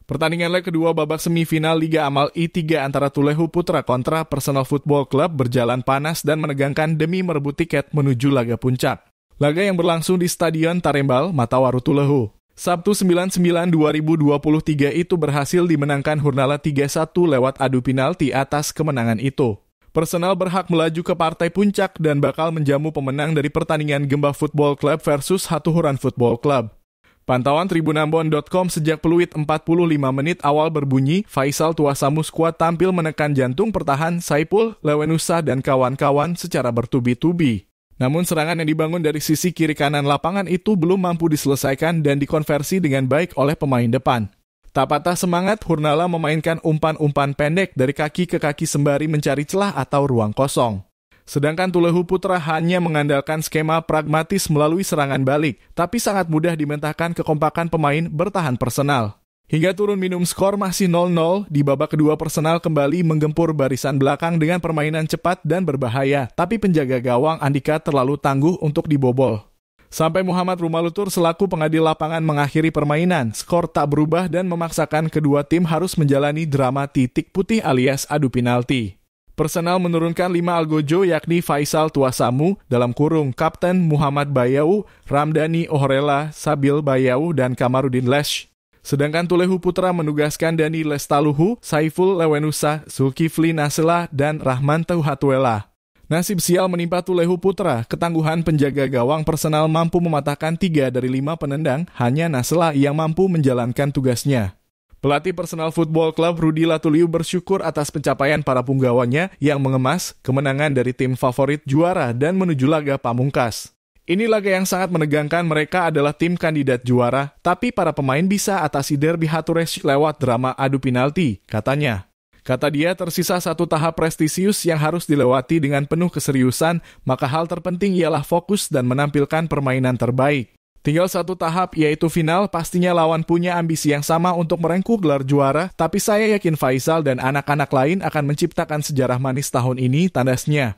Pertandingan leg kedua babak semifinal Liga Amal I3 antara Tulehu Putra kontra Personal Football Club berjalan panas dan menegangkan demi merebut tiket menuju laga puncak. Laga yang berlangsung di Stadion Tarembal, Matawaru Tulehu. Sabtu 9/9/2023 itu berhasil dimenangkan Hurnala 3-1 lewat adu penalti atas kemenangan itu. Personal berhak melaju ke partai puncak dan bakal menjamu pemenang dari pertandingan Gemba Football Club versus Hatuhuran Football Club. Pantauan tribunambon.com sejak peluit 45 menit awal berbunyi, Faisal Tuasamu skuad tampil menekan jantung pertahan Saipul, Lewenusa, dan kawan-kawan secara bertubi-tubi. Namun serangan yang dibangun dari sisi kiri kanan lapangan itu belum mampu diselesaikan dan dikonversi dengan baik oleh pemain depan. Tak patah semangat, Hurnala memainkan umpan-umpan pendek dari kaki ke kaki sembari mencari celah atau ruang kosong. Sedangkan Tulehu Putra hanya mengandalkan skema pragmatis melalui serangan balik, tapi sangat mudah dimentahkan kekompakan pemain bertahan Personal. Hingga turun minum skor masih 0-0, di babak kedua Personal kembali menggempur barisan belakang dengan permainan cepat dan berbahaya, tapi penjaga gawang Andika terlalu tangguh untuk dibobol. Sampai Muhammad Rumalutur selaku pengadil lapangan mengakhiri permainan, skor tak berubah dan memaksakan kedua tim harus menjalani drama titik putih alias adu penalti. Personal menurunkan 5 algojo yakni Faisal Tuasamu, dalam kurung Kapten Muhammad Bayau, Ramdhani Ohrela, Sabil Bayau, dan Kamarudin Lesh. Sedangkan Tulehu Putra menugaskan Dani Lestaluhu, Saiful Lewenusa, Zulkifli Nasela, dan Rahman Hatuela. Nasib sial menimpa Tulehu Putra, ketangguhan penjaga gawang Personal mampu mematahkan 3 dari 5 penendang, hanya Nasela yang mampu menjalankan tugasnya. Pelatih Personal Football Club Rudi Latuliu bersyukur atas pencapaian para punggawanya yang mengemas kemenangan dari tim favorit juara dan menuju laga pamungkas. Ini laga yang sangat menegangkan, mereka adalah tim kandidat juara, tapi para pemain bisa atasi derby Hatures lewat drama adu penalti, katanya. Kata dia, tersisa satu tahap prestisius yang harus dilewati dengan penuh keseriusan, maka hal terpenting ialah fokus dan menampilkan permainan terbaik. Tinggal satu tahap, yaitu final, pastinya lawan punya ambisi yang sama untuk merengkuh gelar juara, tapi saya yakin Faisal dan anak-anak lain akan menciptakan sejarah manis tahun ini, tandasnya.